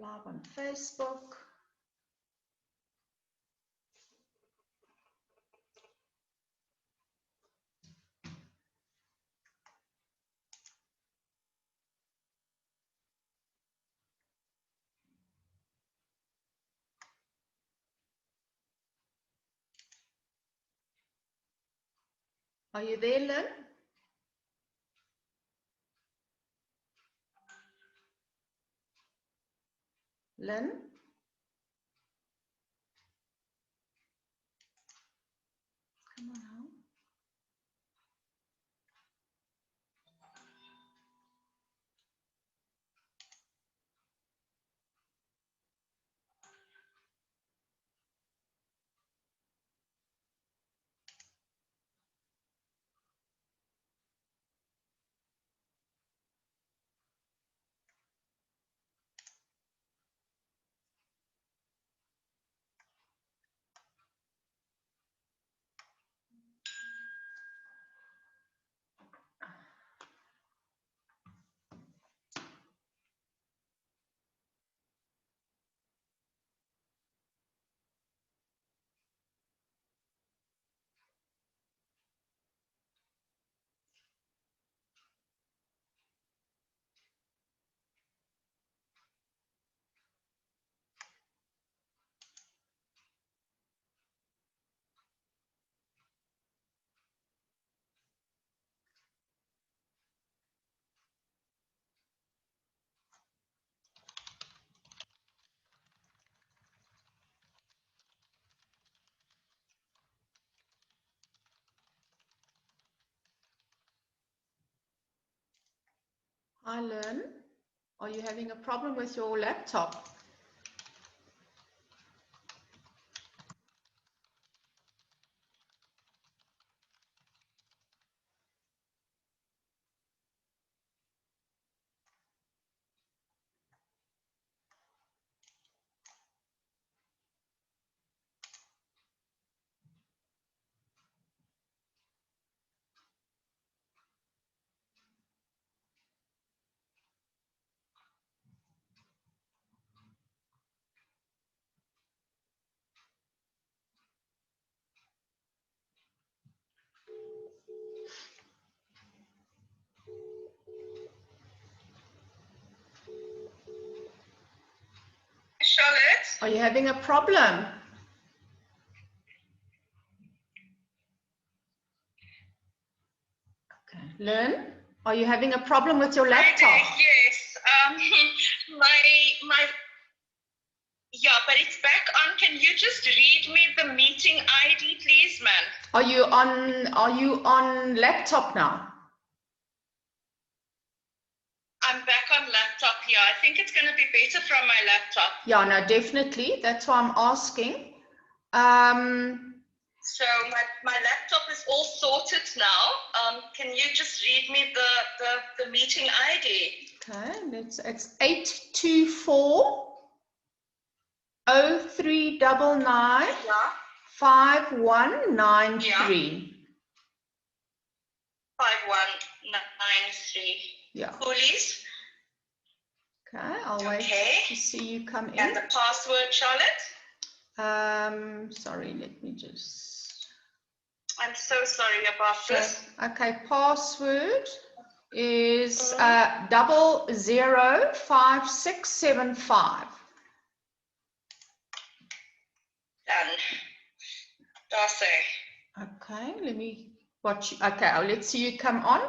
Live on Facebook. Are you there, Lynn? Lynn? Come on now. Hi, Lynn. Are you having a problem with your laptop? Charlotte? Are you having a problem? Okay. Lynn, are you having a problem with your laptop? Yes. Yeah, but it's back on. Can you just read me the meeting ID, please, man? Are you on laptop now? I'm back on laptop. Yeah, I think it's going to be better from my laptop. Yeah, no, definitely. That's why I'm asking. So my laptop is all sorted now. Can you just read me the meeting ID? Okay, it's 824 0399 5193. 5193. Yeah. Coolies. Okay, I'll wait to see you come in. And the password, Charlotte? Sorry, let me just. I'm so sorry about this. Okay, password is 005675. Done. Darcy. Okay, let me watch. Okay, let's see you come on.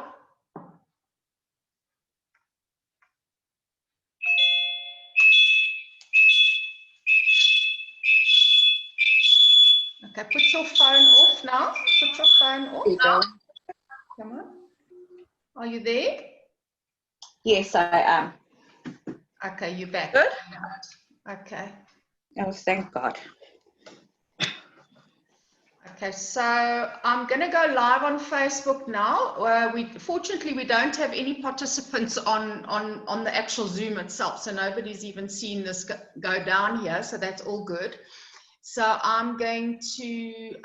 Okay, put your phone off now. Put your phone off. Now. Come on. Are you there? Yes, I am. Okay, you're back. Good. Okay. Oh, thank God. Okay, so I'm going to go live on Facebook now. Fortunately, we don't have any participants on the actual Zoom itself, so nobody's even seen this go down here, so that's all good. So I'm going to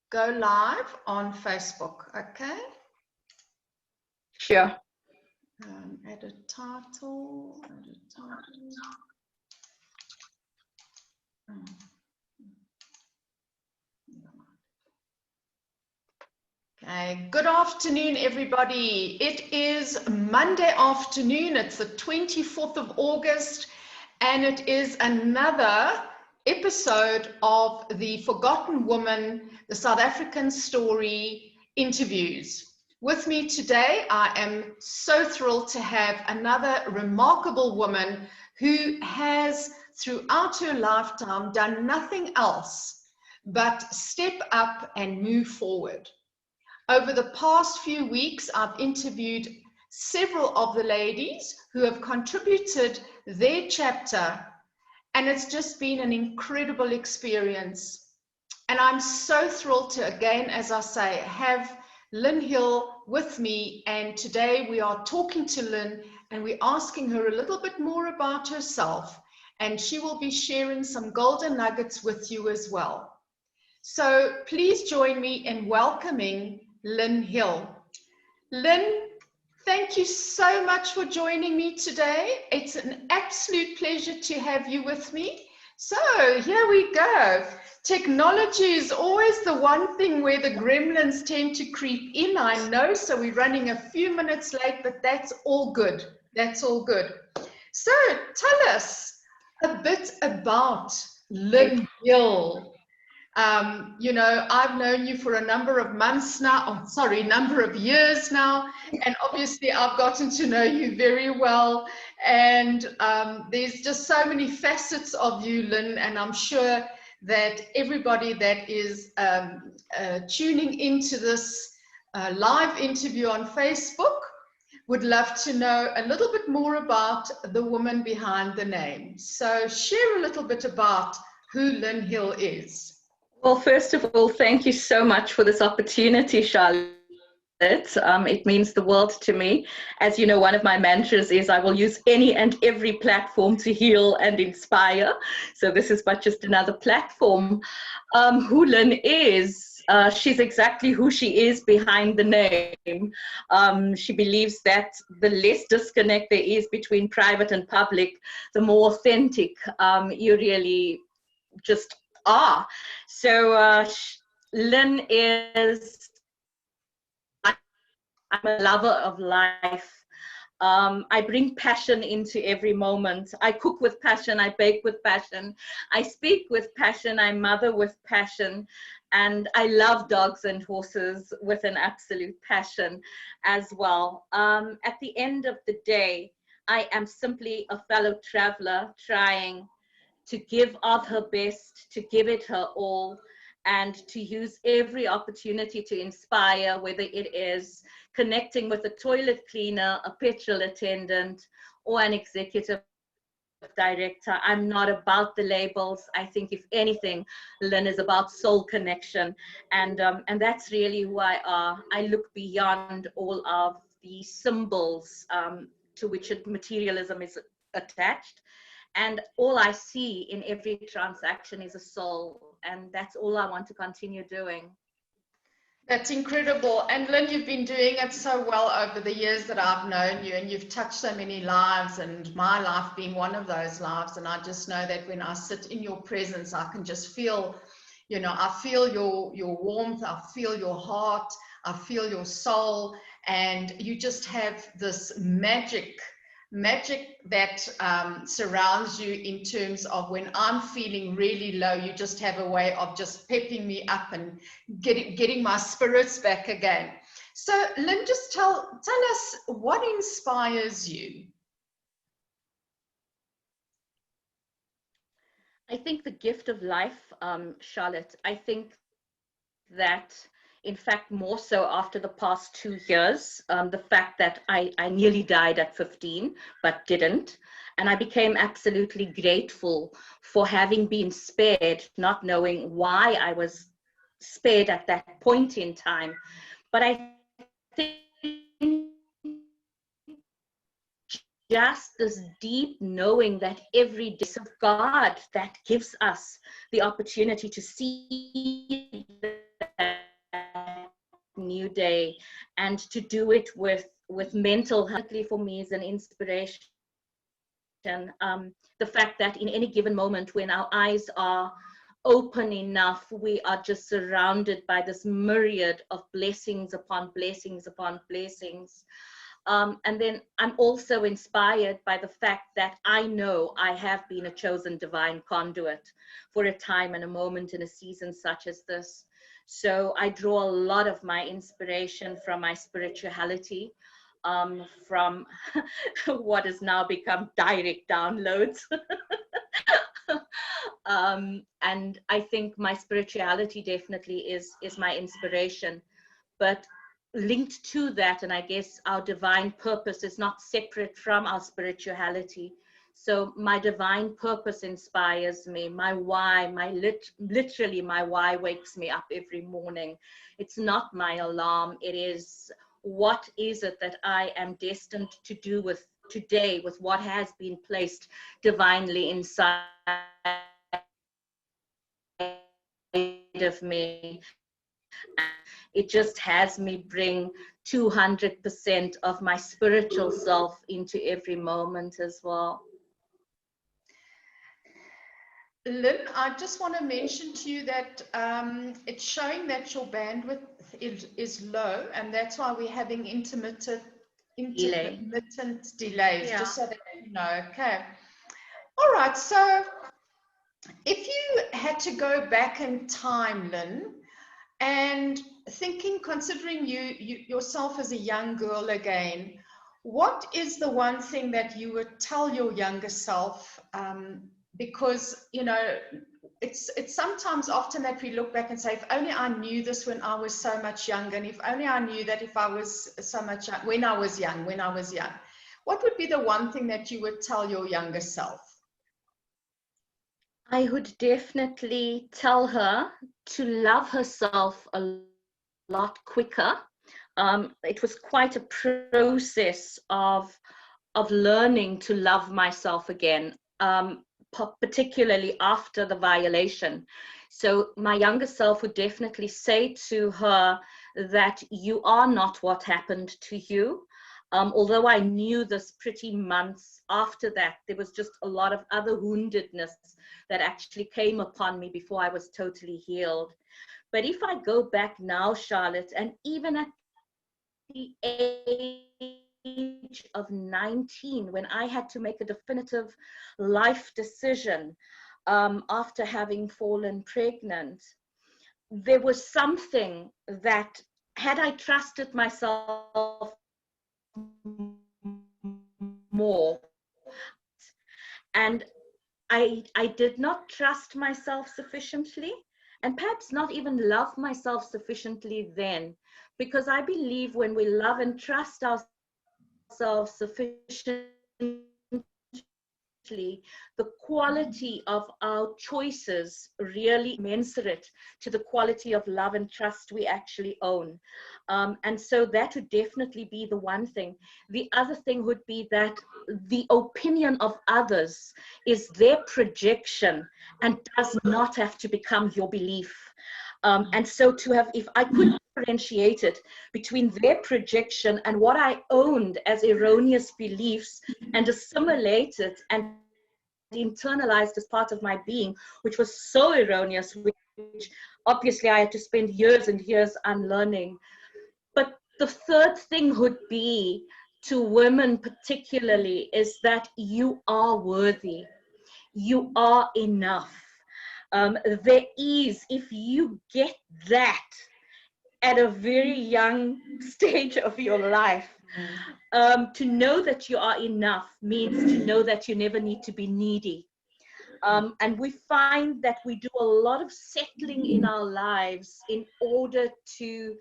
go live on Facebook, okay? Sure. Add a title. Oh. Okay, good afternoon, everybody. It is Monday afternoon. It's the 24th of August, and it is another episode of the Forgotten Woman, the South African Story interviews. With me today, I am so thrilled to have another remarkable woman who has, throughout her lifetime, done nothing else but step up and move forward. Over the past few weeks, I've interviewed several of the ladies who have contributed their chapter, and it's just been an incredible experience. And I'm so thrilled to, again, as I say, have Lynn Hill with me. And today we are talking to Lynn and we're asking her a little bit more about herself. And she will be sharing some golden nuggets with you as well. So please join me in welcoming Lynn Hill. Lynn, thank you so much for joining me today. It's an absolute pleasure to have you with me. So here we go. Technology is always the one thing where the gremlins tend to creep in, I know, so we're running a few minutes late, but that's all good. That's all good. So tell us a bit about Lynn Hill. You know, I've known you for a number of months now, number of years now, and obviously I've gotten to know you very well, and there's just so many facets of you, Lynn, and I'm sure that everybody that is tuning into this live interview on Facebook would love to know a little bit more about the woman behind the name. So share a little bit about who Lynn Hill is. Well, first of all, thank you so much for this opportunity, Charlotte. It means the world to me. As you know, one of my mantras is I will use any and every platform to heal and inspire. So this is but just another platform. Who Lynn is, she's exactly who she is behind the name. She believes that the less disconnect there is between private and public, the more authentic you really just are. So Lynn is, I'm a lover of life. I bring passion into every moment. I cook with passion, I bake with passion, I speak with passion, I mother with passion, and I love dogs and horses with an absolute passion as well. At the end of the day, I am simply a fellow traveler trying to give of her best, to give it her all, and to use every opportunity to inspire, whether it is connecting with a toilet cleaner, a petrol attendant, or an executive director. I'm not about the labels. I think if anything, Lynn is about soul connection, and that's really who I are. I look beyond all of the symbols to which materialism is attached. And all I see in every transaction is a soul. And that's all I want to continue doing. That's incredible. And Lynn, you've been doing it so well over the years that I've known you, and you've touched so many lives, and my life being one of those lives. And I just know that when I sit in your presence, I can just feel, you know, I feel your warmth, I feel your heart, I feel your soul, and you just have this magic that surrounds you in terms of when I'm feeling really low, you just have a way of just pepping me up and getting my spirits back again. So Lynn, just tell us what inspires you. I think the gift of life, Charlotte, I think that in fact, more so after the past 2 years, the fact that I nearly died at 15, but didn't. And I became absolutely grateful for having been spared, not knowing why I was spared at that point in time. But I think just this deep knowing that every day of God that gives us the opportunity to see that new day and to do it with with mental health for me is an inspiration. The fact that in any given moment when our eyes are open enough, we are just surrounded by this myriad of blessings upon blessings upon blessings. And then I'm also inspired by the fact that I know I have been a chosen divine conduit for a time and a moment in a season such as this. So I draw a lot of my inspiration from my spirituality, from what has now become direct downloads. And I think my spirituality definitely is my inspiration. But linked to that, and I guess our divine purpose is not separate from our spirituality. So my divine purpose inspires me. My why, literally my why wakes me up every morning. It's not my alarm. It is, what is it that I am destined to do with today, with what has been placed divinely inside of me. It just has me bring 200% of my spiritual self into every moment as well. Lynn, I just want to mention to you that it's showing that your bandwidth is low, and that's why we're having intermittent delays, Yeah. just so that you know. Okay. All right. So if you had to go back in time, Lynn, and thinking, considering you yourself as a young girl again, what is the one thing that you would tell your younger self? Because, you know, it's sometimes often that we look back and say, if only I knew this when I was so much younger, and if only I knew that if I was so much when I was young. What would be the one thing that you would tell your younger self? I would definitely tell her to love herself a lot quicker. It was quite a process of learning to love myself again, particularly after the violation. So my younger self would definitely say to her that you are not what happened to you. Although I knew this pretty months after that, there was just a lot of other woundedness that actually came upon me before I was totally healed. But if I go back now, Charlotte, and even at the age of 19, when I had to make a definitive life decision after having fallen pregnant, there was something that, had I trusted myself more, and I did not trust myself sufficiently, and perhaps not even love myself sufficiently then, because I believe when we love and trust ourselves sufficiently, the quality of our choices really commensurate to the quality of love and trust we actually own. And so that would definitely be the one thing. The other thing would be that the opinion of others is their projection and does not have to become your belief. And so to have, if I could differentiate it between their projection and what I owned as erroneous beliefs and assimilate it and internalized as part of my being, which was so erroneous, which obviously I had to spend years and years unlearning. But the third thing would be, to women particularly, is that you are worthy. You are enough. There is, if you get that at a very young stage of your life, to know that you are enough means to know that you never need to be needy. And we find that we do a lot of settling in our lives in order to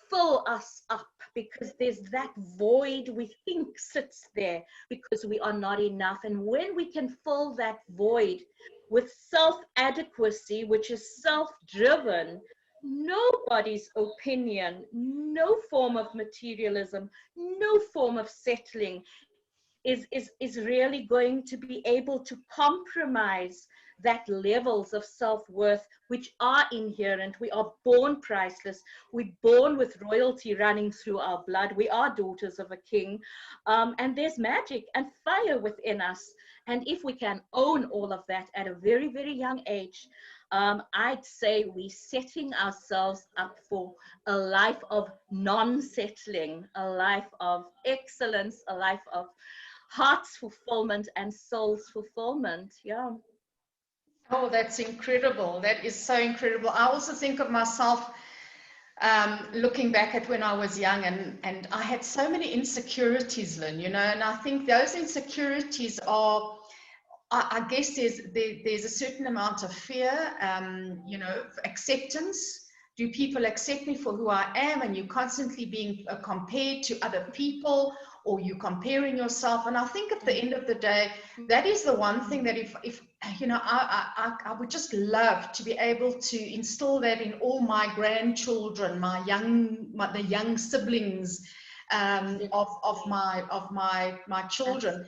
fill us up, because there's that void we think sits there because we are not enough. And when we can fill that void with self-adequacy, which is self-driven, nobody's opinion, no form of materialism, no form of settling is really going to be able to compromise that levels of self-worth which are inherent. We are born priceless. We're born with royalty running through our blood. We are daughters of a king. And there's magic and fire within us. And if we can own all of that at a very, very young age, I'd say we're setting ourselves up for a life of non-settling, a life of excellence, a life of heart's fulfillment and soul's fulfillment. Yeah. Oh, that's incredible. That is so incredible. I also think of myself looking back at when I was young, and I had so many insecurities, Lynn, you know, and I think those insecurities are, I guess there's a certain amount of fear, you know, acceptance. Do people accept me for who I am? And you're constantly being compared to other people, or you comparing yourself. And I think at the end of the day, that is the one thing that if you know, I would just love to be able to instill that in all my grandchildren, the young siblings of my children.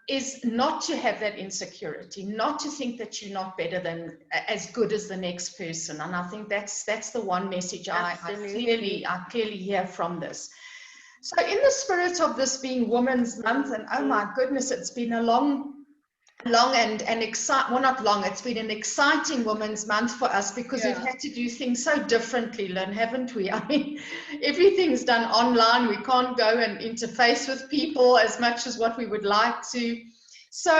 Is not to have that insecurity, not to think that you're not better than, as good as the next person. And I think that's the one message I clearly hear from this. So in the spirit of this being Women's Month, and oh my goodness, it's been a long and exciting, well, not long, it's been an exciting Women's Month for us, because we've had to do things so differently, Lynn, haven't we? I mean, everything's done online. We can't go and interface with people as much as what we would like to. So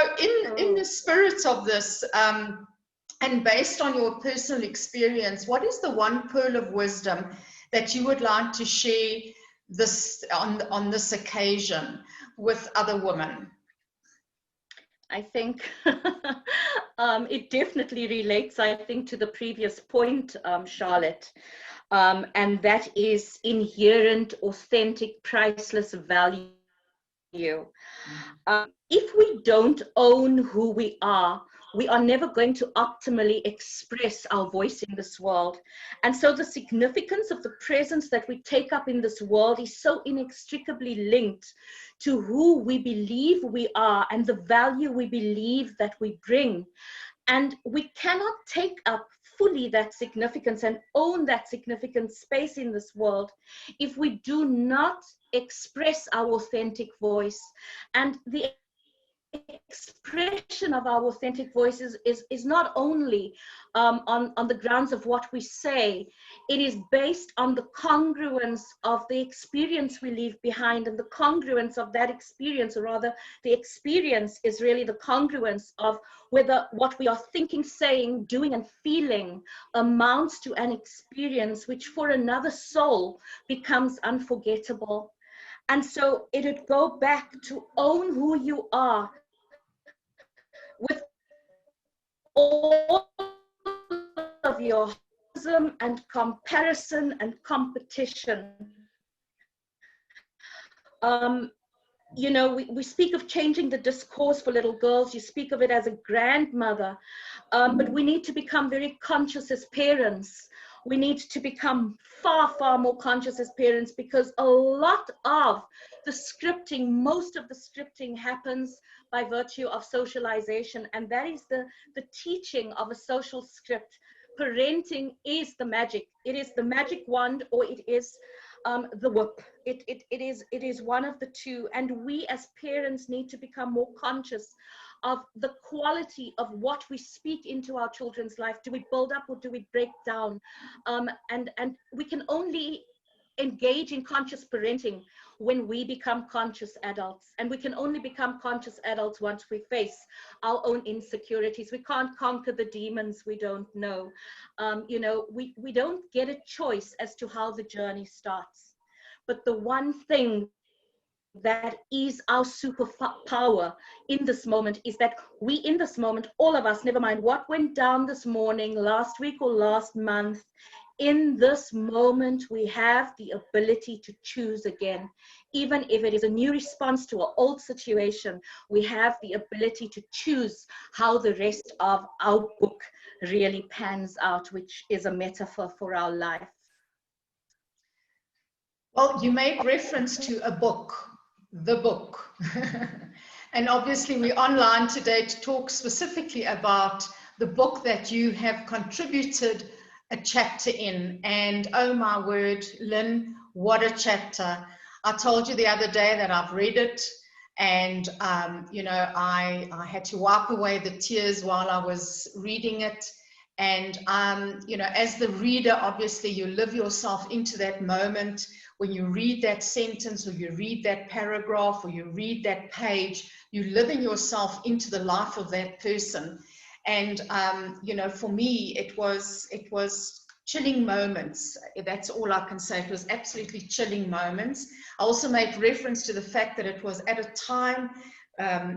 in the spirit of this, and based on your personal experience, what is the one pearl of wisdom that you would like to share this on this occasion with other women? I think it definitely relates, I think, to the previous point, Charlotte, and that is inherent, authentic, priceless value. If we don't own who we are never going to optimally express our voice in this world. And so the significance of the presence that we take up in this world is so inextricably linked to who we believe we are and the value we believe that we bring. And we cannot take up fully that significance and own that significant space in this world if we do not express our authentic voice. And the expression of our authentic voice is not only on the grounds of what we say. It is based on the congruence of the experience we leave behind, and the congruence of that experience, or rather the experience is really the congruence of whether what we are thinking, saying, doing and feeling amounts to an experience which for another soul becomes unforgettable. And so it would go back to own who you are with all of your and comparison and competition. You know, we speak of changing the discourse for little girls. You speak of it as a grandmother, but we need to become very conscious as parents. We need to become far, far more conscious as parents, because a lot of the scripting, most of the scripting happens by virtue of socialization, and that is the teaching of a social script. Parenting is the magic. It is the magic wand, or it is the whip. It is one of the two, and we as parents need to become more conscious of the quality of what we speak into our children's life. Do we build up or do we break down? And we can only engage in conscious parenting when we become conscious adults, and we can only become conscious adults once we face our own insecurities. We can't conquer the demons we don't know. You know, we don't get a choice as to how the journey starts, but the one thing that is our superpower in this moment is that we, in this moment, all of us, never mind what went down this morning, last week or last month, in this moment, we have the ability to choose again. Even if it is a new response to an old situation, we have the ability to choose how the rest of our book really pans out, which is a metaphor for our life. Well, you made reference to a book, the book. And obviously we're online today to talk specifically about the book that you have contributed a chapter in. And oh my word, Lynn, what a chapter. I told you the other day that I've read it, and you know, I had to wipe away the tears while I was reading it. And you know, as the reader, obviously you live yourself into that moment. When you read that sentence, or you read that paragraph, or you read that page, you're living yourself into the life of that person. And you know, for me, it was chilling moments. That's all I can say. It was absolutely chilling moments. I also made reference to the fact that it was at a time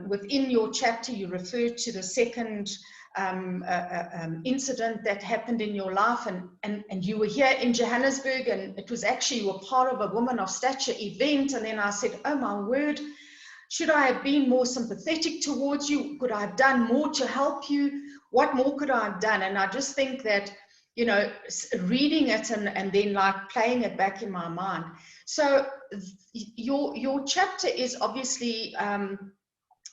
within your chapter, you referred to the second incident that happened in your life, and you were here in Johannesburg, and it was actually, you were part of a Woman of Stature event. And then I said, oh my word, should I have been more sympathetic towards you? Could I have done more to help you? What more could I have done? And I just think that, you know, reading it and then like playing it back in my mind. So your chapter is obviously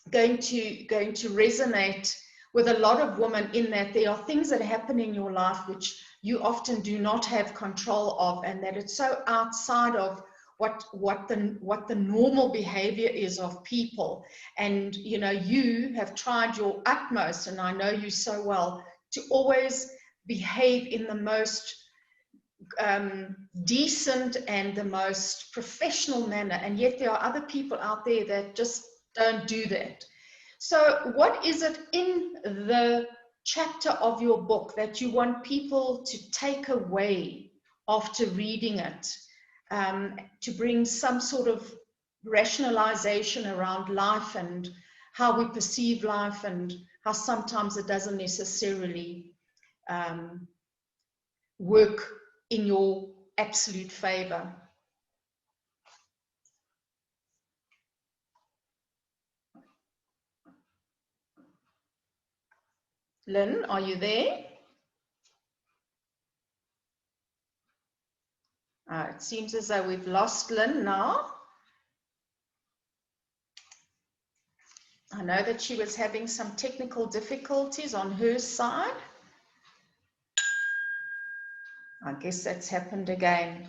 going to resonate with a lot of women, in that there are things that happen in your life which you often do not have control of, and that it's so outside of what the normal behavior is of people. And you know, you have tried your utmost, and I know you so well, to always behave in the most decent and the most professional manner, and yet there are other people out there that just don't do that. So what is it in the chapter of your book that you want people to take away after reading it, to bring some sort of rationalization around life and how we perceive life, and how sometimes it doesn't necessarily work in your absolute favor? Lynn, are you there? It seems as though we've lost Lynn now. I know that she was having some technical difficulties on her side. I guess that's happened again.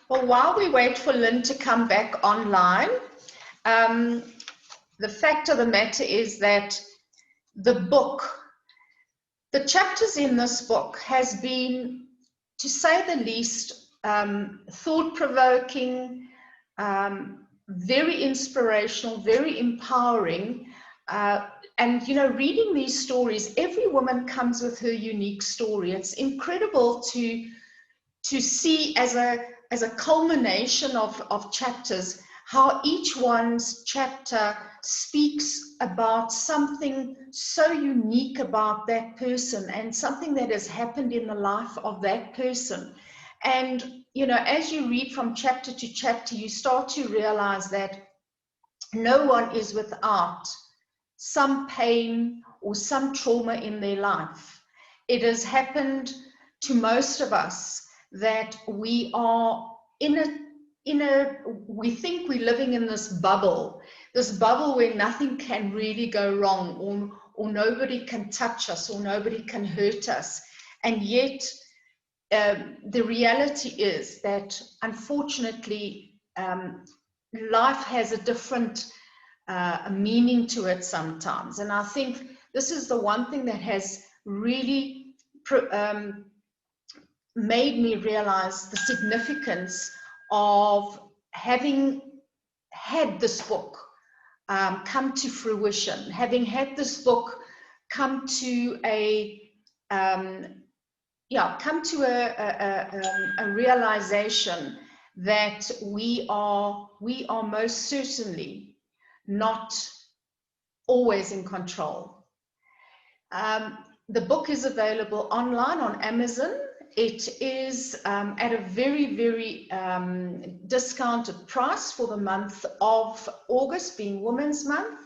Well, while we wait for Lynn to come back online, the fact of the matter is that the book, the chapters in this book has been, to say the least, thought-provoking, very inspirational, very empowering. And, you know, reading these stories, every woman comes with her unique story. It's incredible to see as a culmination of chapters, how each one's chapter speaks about something so unique about that person, and something that has happened in the life of that person. And, you know, as you read from chapter to chapter, you start to realize that no one is without some pain or some trauma in their life. It has happened to most of us that we are we think we're living in this bubble where nothing can really go wrong, or nobody can touch us, or nobody can hurt us. And yet the reality is that, unfortunately, life has a different meaning to it sometimes. And I think this is the one thing that has really made me realize the significance of having had this book come to fruition, having had this book come to a realization that we are most certainly not always in control. The book is available online on Amazon. It is at a very, very discounted price for the month of August, being Women's Month.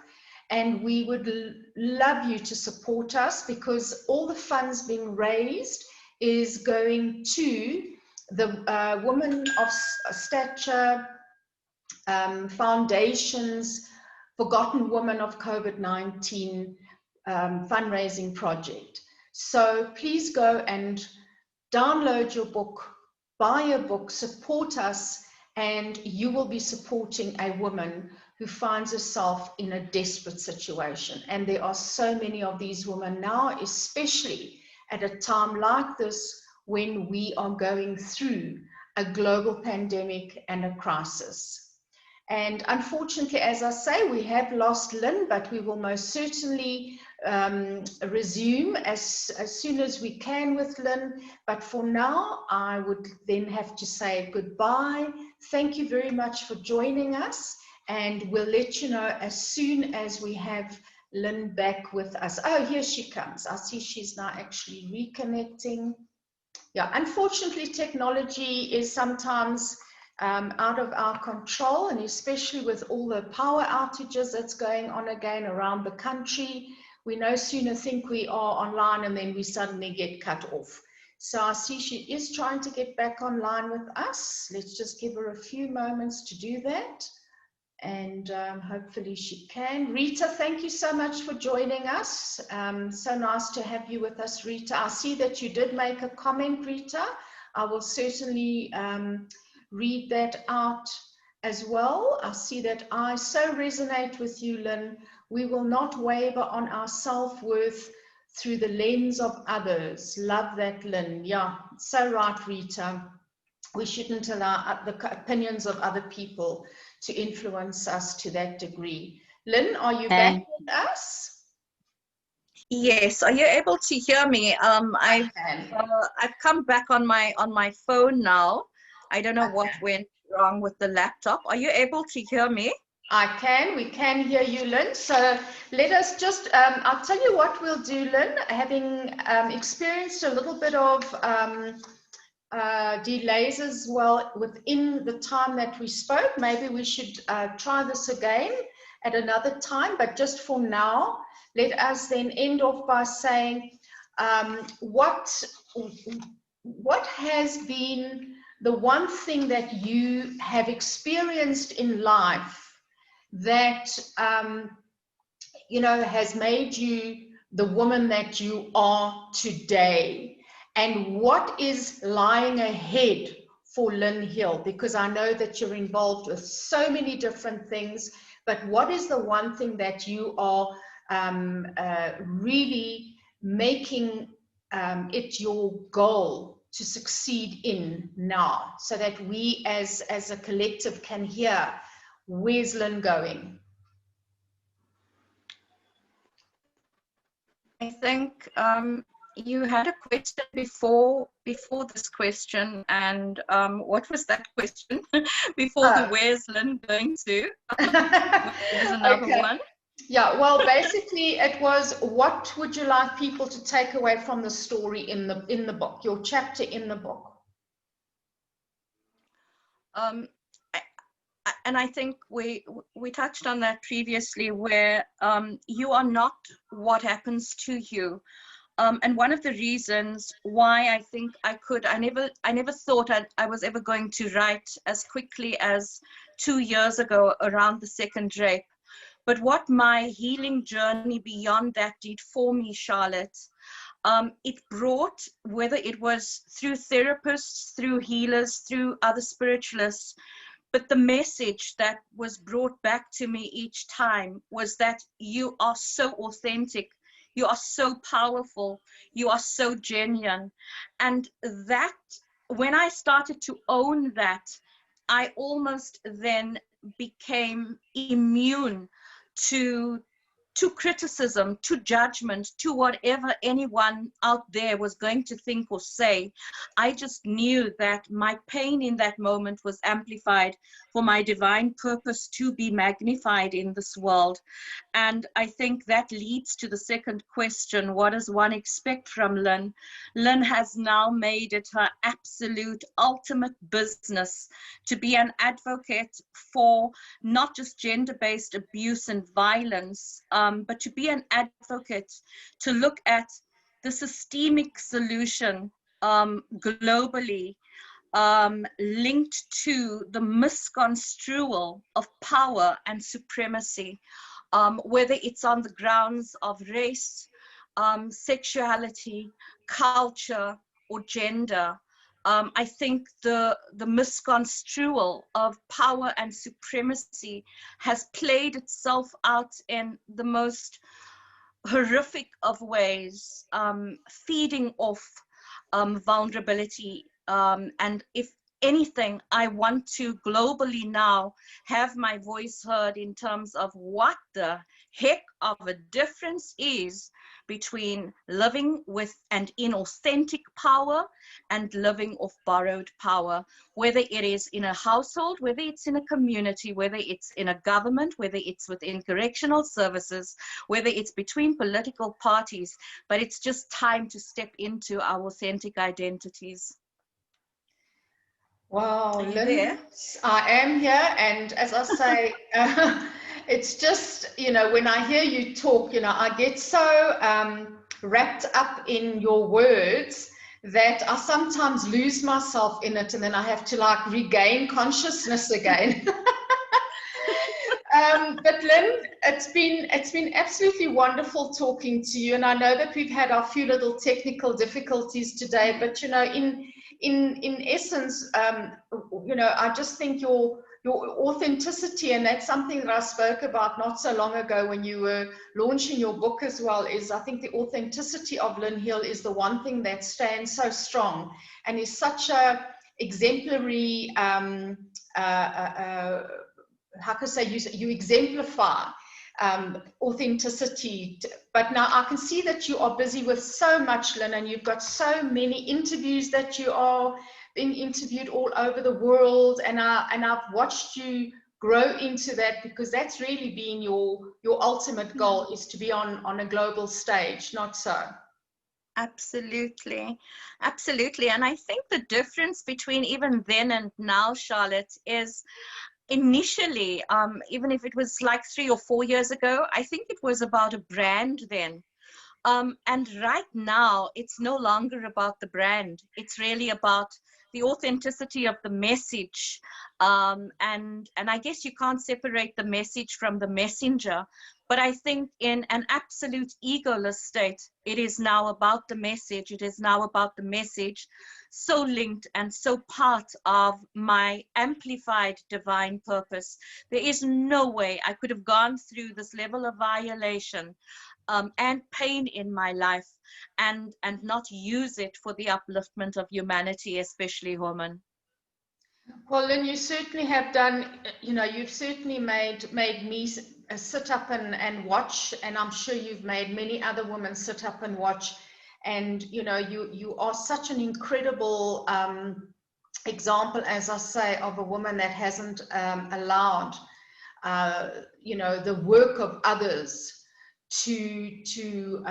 And we would love you to support us, because all the funds being raised is going to the Women of Stature foundations Forgotten Women of COVID-19 fundraising project. So please go and download your book, buy a book, support us, and you will be supporting a woman who finds herself in a desperate situation. And there are so many of these women now, especially at a time like this when we are going through a global pandemic and a crisis. And unfortunately, as I say, we have lost Lynn, but we will most certainly resume as soon as we can with Lynn. But for now, I would then have to say goodbye. Thank you very much for joining us, and we'll let you know as soon as we have Lynn back with us. Oh, here she comes. I see she's now actually reconnecting. Yeah, unfortunately, technology is sometimes out of our control, and especially with all the power outages that's going on again around the country, we no sooner think we are online and then we suddenly get cut off. So I see she is trying to get back online with us. Let's just give her a few moments to do that, and hopefully she can. Rita, thank you so much for joining us. So nice to have you with us, Rita. I see that you did make a comment, Rita. I will certainly read that out as well. I see that I so resonate with you, Lynn. We will not waver on our self-worth through the lens of others. Love that, Lynn. Yeah, so right, Rita. We shouldn't allow the opinions of other people to influence us to that degree. Lynn, are you back with us? Yes. Are you able to hear me? I've come back on my phone now. I don't know what went wrong with the laptop. Are you able to hear me? We can hear you, Lynn. So let us just, I'll tell you what we'll do, Lynn. Having experienced a little bit of delays as well within the time that we spoke, maybe we should try this again at another time. But just for now, let us then end off by saying what has been the one thing that you have experienced in life that you know, has made you the woman that you are today, and what is lying ahead for Lynn Hill? Because I know that you're involved with so many different things, but what is the one thing that you are really making it your goal to succeed in now, so that we as a collective can hear, where's Lynn going? I think you had a question before this question, and what was that question before the where's Lynn going to? There's another one. Yeah, well, basically it was, what would you like people to take away from the story in the book, your chapter in the book? And I think we touched on that previously, where you are not what happens to you. And one of the reasons why I think I never thought I was ever going to write as quickly as 2 years ago around the second rape. But what my healing journey beyond that did for me, Charlotte, it brought, whether it was through therapists, through healers, through other spiritualists, but the message that was brought back to me each time was that you are so authentic, you are so powerful, you are so genuine. And that, when I started to own that, I almost then became immune to criticism, to judgment, to whatever anyone out there was going to think or say. I just knew that my pain in that moment was amplified for my divine purpose to be magnified in this world. And I think that leads to the second question: what does one expect from Lynn? Lynn has now made it her absolute ultimate business to be an advocate for not just gender-based abuse and violence, but to be an advocate, to look at the systemic solution globally, linked to the misconstrual of power and supremacy, whether it's on the grounds of race, sexuality, culture, or gender. I think the misconstrual of power and supremacy has played itself out in the most horrific of ways, feeding off vulnerability. And if anything, I want to globally now have my voice heard in terms of what the heck of a difference is between living with and in authentic power and living off borrowed power, whether it is in a household, whether it's in a community, whether it's in a government, whether it's within correctional services, whether it's between political parties. But it's just time to step into our authentic identities. Wow, Are you Lynn, there? I am here, and as I say, it's just, you know, when I hear you talk, you know, I get so wrapped up in your words that I sometimes lose myself in it, and then I have to like regain consciousness again. But Lynn, it's been absolutely wonderful talking to you, and I know that we've had our few little technical difficulties today, but you know, in essence, you know, I just think your authenticity, and that's something that I spoke about not so long ago when you were launching your book as well, is I think the authenticity of Lynn Hill is the one thing that stands so strong and is such a exemplary how can I say, you exemplify authenticity. But now I can see that you are busy with so much, Lynn, and you've got so many interviews that you are being interviewed all over the world, and I've watched you grow into that, because that's really been your ultimate goal, is to be on a global stage, not so? Absolutely, absolutely. And I think the difference between even then and now, Charlotte, is initially, even if it was like 3 or 4 years ago, I think it was about a brand then. And right now, it's no longer about the brand. It's really about the authenticity of the message. And I guess you can't separate the message from the messenger. But I think in an absolute egoless state, it is now about the message. It is now about the message, so linked and so part of my amplified divine purpose. There is no way I could have gone through this level of violation and pain in my life and not use it for the upliftment of humanity, especially women. Well, Lynn, you certainly have done, you know, you've certainly made me sit up and watch, and I'm sure you've made many other women sit up and watch. And, you know, you are such an incredible example, as I say, of a woman that hasn't allowed, you know, the work of others to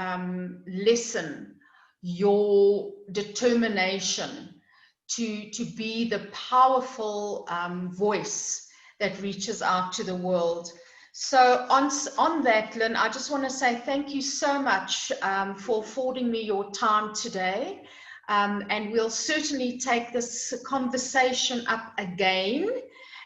lessen your determination to be the powerful voice that reaches out to the world. So on that, Lynn, I just want to say thank you so much for affording me your time today. And we'll certainly take this conversation up again,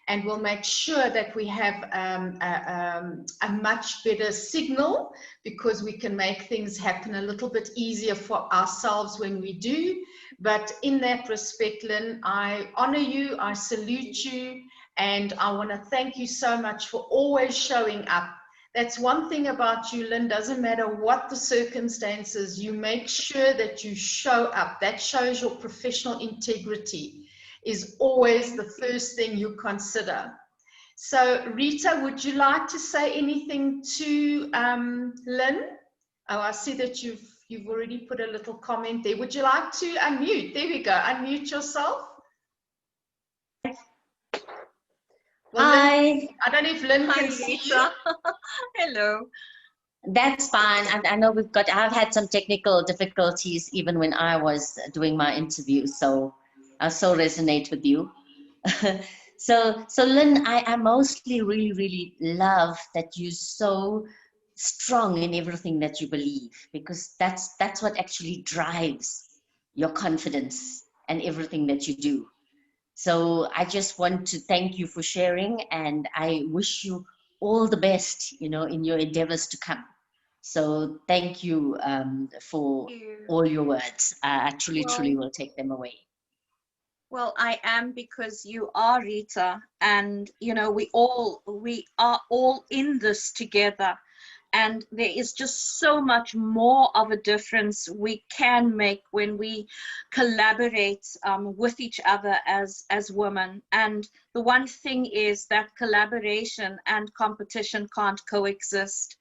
and we'll make sure that we have a much better signal, because we can make things happen a little bit easier for ourselves when we do. But in that respect, Lynn, I honor you, I salute you, and I want to thank you so much for always showing up. That's one thing about you, Lynn. Doesn't matter what the circumstances, you make sure that you show up. That shows your professional integrity is always the first thing you consider. So, Rita, would you like to say anything to Lynn? Oh, I see that you've already put a little comment there. Would you like to unmute? There we go. Unmute yourself. Well, Hi. Lynn, I don't know if Lynn Hi, can see you. Lisa. Hello. That's fine. I know I've had some technical difficulties even when I was doing my interview, so I so resonate with you. So Lynn, I mostly really love that you're so strong in everything that you believe, because that's what actually drives your confidence and everything that you do. So I just want to thank you for sharing, and I wish you all the best, you know, in your endeavors to come. So thank you for all your words. I truly, truly will take them away. Well, I am, because you are, Rita, and you know, we are all in this together, and there is just so much more of a difference we can make when we collaborate with each other as women. And the one thing is that collaboration and competition can't coexist.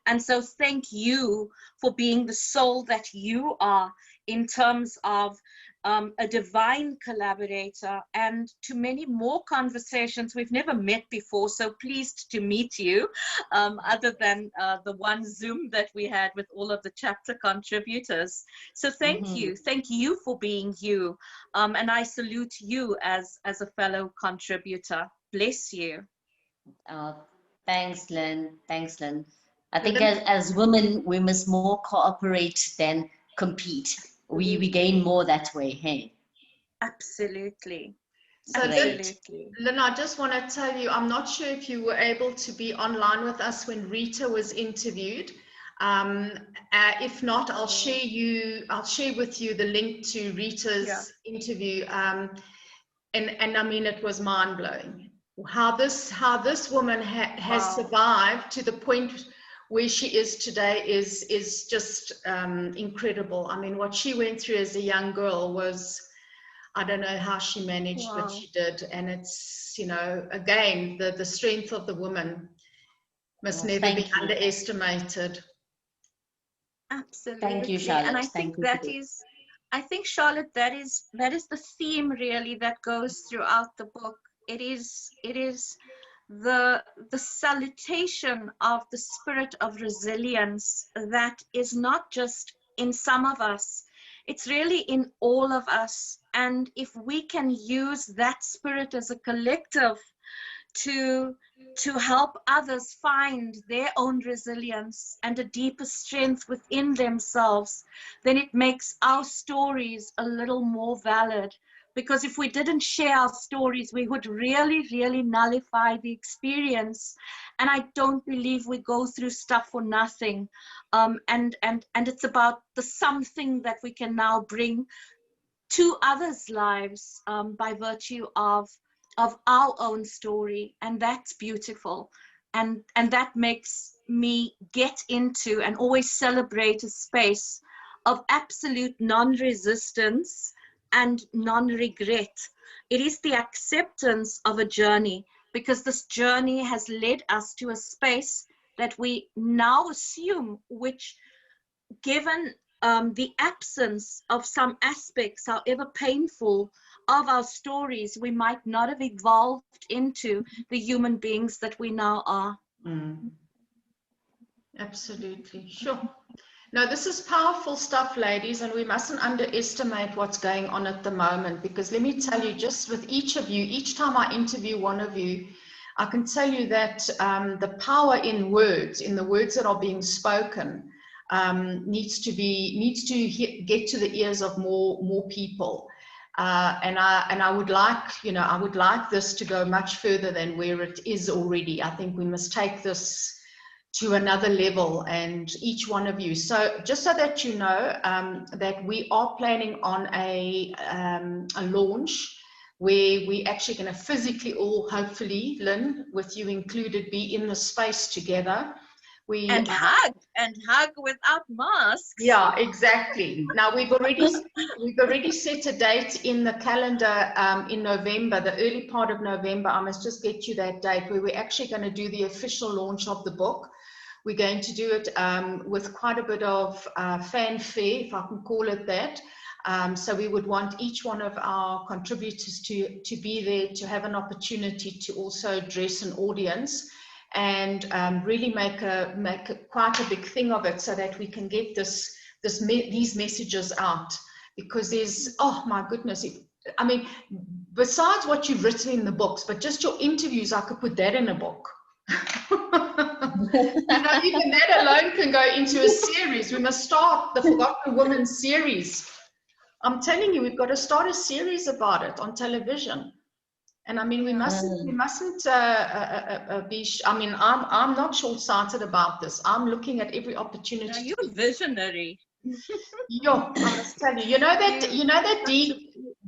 And so thank you for being the soul that you are, in terms of a divine collaborator, and to many more conversations. We've never met before, so pleased to meet you, other than the one Zoom that we had with all of the chapter contributors. So thank you for being you, and I salute you as a fellow contributor. Bless you. Thanks, Lynn. Thanks, Lynn. I think as women, we must more cooperate than compete. We gain more that way, hey? Absolutely. So Lynn, I just want to tell you, I'm not sure if you were able to be online with us when Rita was interviewed. If not, I'll share with you the link to Rita's interview. And I mean, it was mind blowing. How this woman has survived to the point where she is today is just incredible. I mean, what she went through as a young girl was, I don't know how she managed, but she did. And it's, you know, again, the strength of the woman must never be underestimated. Absolutely. Thank you, Charlotte. And I think Charlotte, that is the theme really that goes throughout the book. It is the salutation of the spirit of resilience that is not just in some of us, it's really in all of us. And if we can use that spirit as a collective to help others find their own resilience and a deeper strength within themselves, then it makes our stories a little more valid. Because if we didn't share our stories, we would really, really nullify the experience. And I don't believe we go through stuff for nothing. And it's about the something that we can now bring to others' lives by virtue of our own story. And that's beautiful. And that makes me get into and always celebrate a space of absolute non-resistance and non-regret. It is the acceptance of a journey, because this journey has led us to a space that we now assume, which, given the absence of some aspects, however painful, of our stories, we might not have evolved into the human beings that we now are. Absolutely, sure. No, this is powerful stuff, ladies, and we mustn't underestimate what's going on at the moment, because let me tell you, just with each of you, each time I interview one of you, I can tell you that the power in words, in the words that are being spoken, needs to get to the ears of more people. And I would like, you know, I would like this to go much further than where it is already. I think we must take this to another level, and each one of you. So just so that you know, that we are planning on a launch where we actually going to physically all, hopefully, Lynn, with you included, be in the space together. And hug without masks. Yeah, exactly. Now we've already set a date in the calendar in November, the early part of November. I must just get you that date where we're actually going to do the official launch of the book. We're going to do it with quite a bit of fanfare, if I can call it that. So we would want each one of our contributors to be there, to have an opportunity to also address an audience, and really make quite a big thing of it, so that we can get these messages out. Because there's, oh my goodness, I mean, besides what you've written in the books, but just your interviews, I could put that in a book. You know, even that alone can go into a series. We must start the Forgotten Women series. I'm telling you, we've got to start a series about it on television. And I mean, we mustn't be. I mean, I'm not short-sighted about this. I'm looking at every opportunity. Now you're visionary. Yo, I must tell you. You know that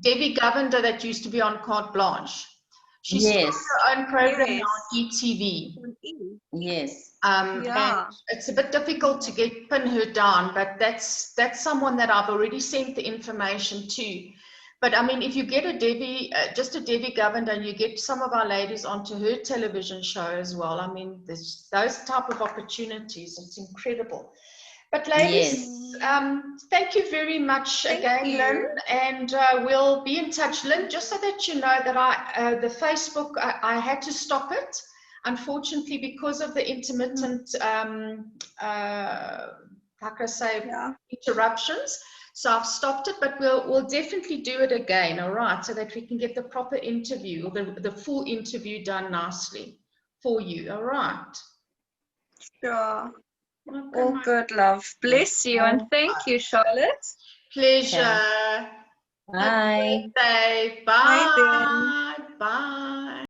Debbie Govender that used to be on Carte Blanche. She started her own program now on ETV. Yes. And it's a bit difficult to pin her down, but that's someone that I've already sent the information to. But I mean, if you get a Debbie, just a Debbie Govender, and you get some of our ladies onto her television show as well, I mean, there's those type of opportunities. It's incredible. But ladies, thank you very much again, Lynn, and we'll be in touch. Lynn, just so that you know that the Facebook, I had to stop it, unfortunately, because of the intermittent, like I say, interruptions. So I've stopped it, but we'll definitely do it again, all right, so that we can get the proper interview, the full interview done nicely for you, all right? Sure. Okay, All good, love. Bless you, and thank you, Charlotte. Pleasure. Bye. Bye. Bye then. Bye.